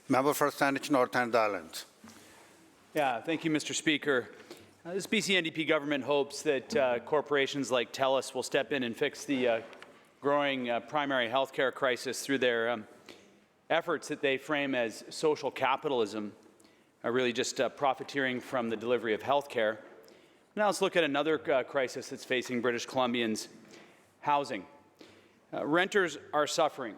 Member for Saanich North and the Islands. Yeah, thank you, Mr. Speaker. This BC NDP government hopes that corporations like TELUS will step in and fix the growing primary health care crisis through their efforts that they frame as social capitalism, really just profiteering from the delivery of health care. Now let's look at another crisis that's facing British Columbians: housing. Renters are suffering.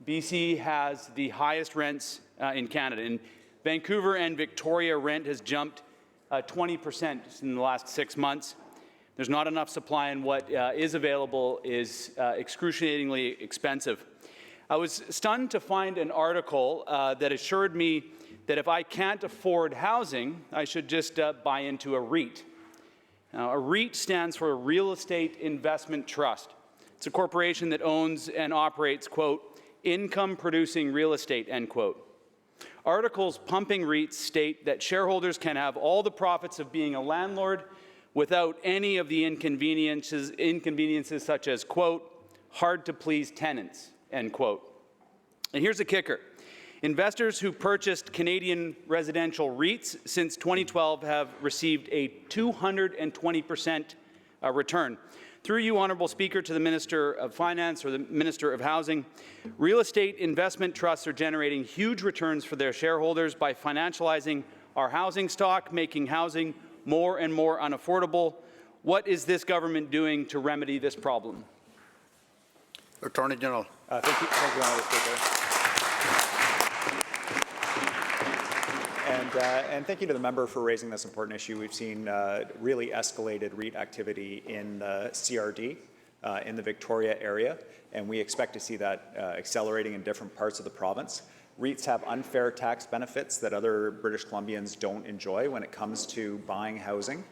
BC has the highest rents in Canada. In Vancouver and Victoria, rent has jumped 20% in the last 6 months. There's not enough supply, and what is available is excruciatingly expensive. I was stunned to find an article that assured me that if I can't afford housing, I should just buy into a REIT. Now, a REIT stands for a Real Estate Investment Trust. It's a corporation that owns and operates, quote, income-producing real estate, end quote. Articles pumping REITs state that shareholders can have all the profits of being a landlord without any of the inconveniences such as, quote, hard-to-please tenants, end quote. And here's the kicker. Investors who purchased Canadian residential REITs since 2012 have received a 220% return. Through you, Honourable Speaker, to the Minister of Finance or the Minister of Housing, real estate investment trusts are generating huge returns for their shareholders by financializing our housing stock, making housing more and more unaffordable. What is this government doing to remedy this problem? Attorney General. Thank you, Honourable Speaker. And thank you to the member for raising this important issue. We've seen really escalated REIT activity in the CRD, in the Victoria area, and we expect to see that accelerating in different parts of the province. REITs have unfair tax benefits that other British Columbians don't enjoy when it comes to buying housing.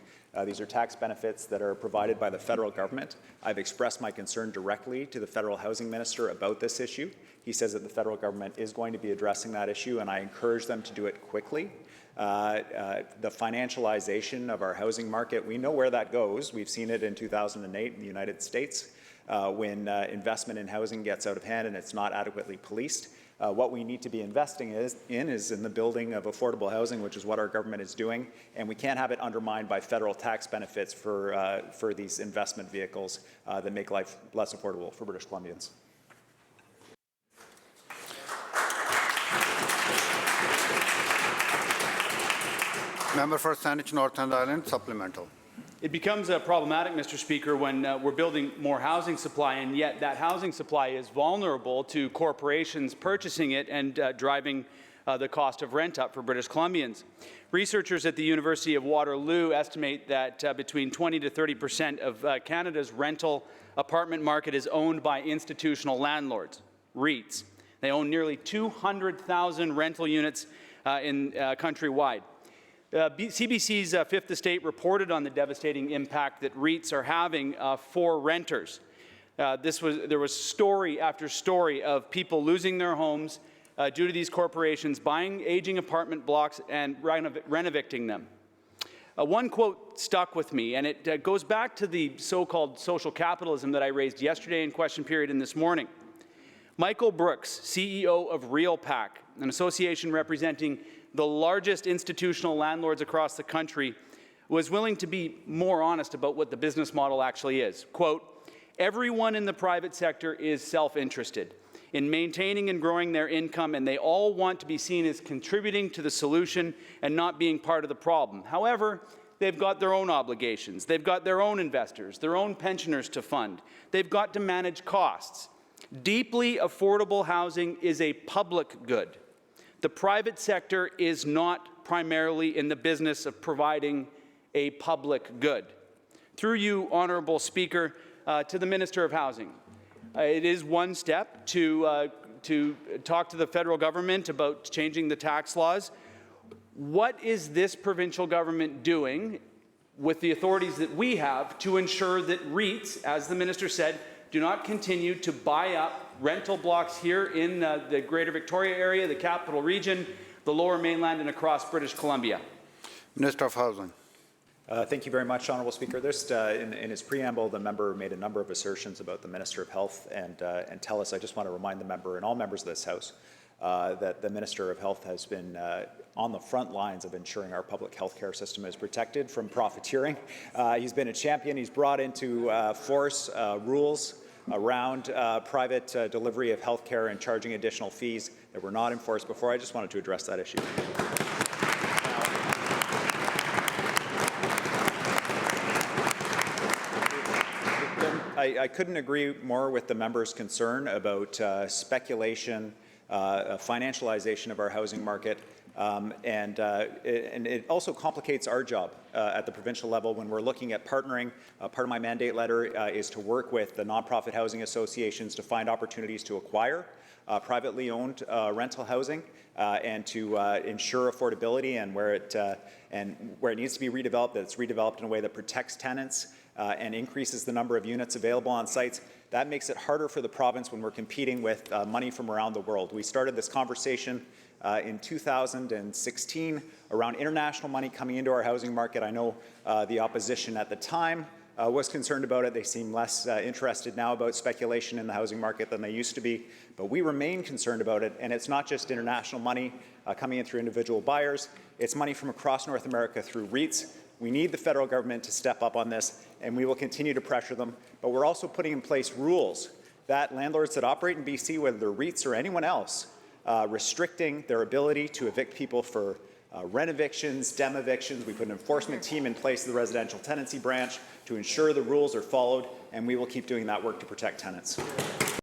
These are tax benefits that are provided by the federal government. I've expressed my concern directly to the federal housing minister about this issue. He says that the federal government is going to be addressing that issue, and I encourage them to do it quickly. The financialization of our housing market, we know where that goes. We've seen it in 2008 in the United States when investment in housing gets out of hand and it's not adequately policed. What we need to be investing is in the building of affordable housing, which is what our government is doing, and we can't have it undermined by federal tax benefits for these investment vehicles that make life less affordable for British Columbians. Member for Saanich North and the Islands, supplemental. It becomes problematic, Mr. Speaker, when we're building more housing supply, and yet that housing supply is vulnerable to corporations purchasing it and driving the cost of rent up for British Columbians. Researchers at the University of Waterloo estimate that between 20 to 30% of Canada's rental apartment market is owned by institutional landlords, REITs. They own nearly 200,000 rental units countrywide. CBC's Fifth Estate reported on the devastating impact that REITs are having for renters. There was story after story of people losing their homes due to these corporations buying aging apartment blocks and renovicting them. One quote stuck with me, and it goes back to the so-called social capitalism that I raised yesterday in question period and this morning. Michael Brooks, CEO of RealPac, an association representing the largest institutional landlords across the country, was willing to be more honest about what the business model actually is. Quote, everyone in the private sector is self-interested in maintaining and growing their income, and they all want to be seen as contributing to the solution and not being part of the problem. However, they've got their own obligations. They've got their own investors, their own pensioners to fund. They've got to manage costs. Deeply affordable housing is a public good. The private sector is not primarily in the business of providing a public good. Through you, Honourable Speaker, to the Minister of Housing, it is one step to talk to the federal government about changing the tax laws. What is this provincial government doing with the authorities that we have to ensure that REITs, as the Minister said, do not continue to buy up rental blocks here in the Greater Victoria area, the Capital Region, the Lower Mainland, and across British Columbia? Minister of Housing. Thank you very much, Honourable Speaker. In his preamble, the member made a number of assertions about the Minister of Health and TELUS. I just want to remind the member and all members of this House that the Minister of Health has been on the front lines of ensuring our public health care system is protected from profiteering. He's been a champion. He's brought into force rules around private delivery of health care and charging additional fees that were not enforced before. I just wanted to address that issue. I couldn't agree more with the member's concern about speculation, financialization of our housing market, and it also complicates our job at the provincial level when we're looking at partnering. Part of my mandate letter is to work with the nonprofit housing associations to find opportunities to acquire privately owned rental housing and to ensure affordability, and where it needs to be redeveloped, that it's redeveloped in a way that protects tenants and increases the number of units available on sites. That makes it harder for the province when we're competing with money from around the world. We started this conversation in 2016 around international money coming into our housing market. I know the opposition at the time was concerned about it. They seem less interested now about speculation in the housing market than they used to be, but we remain concerned about it. And it's not just international money coming in through individual buyers. It's money from across North America through REITs. We need the federal government to step up on this, and we will continue to pressure them. But we're also putting in place rules that landlords that operate in BC, whether they're REITs or anyone else, restricting their ability to evict people for renovictions, dem evictions. We put an enforcement team in place in the residential tenancy branch to ensure the rules are followed, and we will keep doing that work to protect tenants.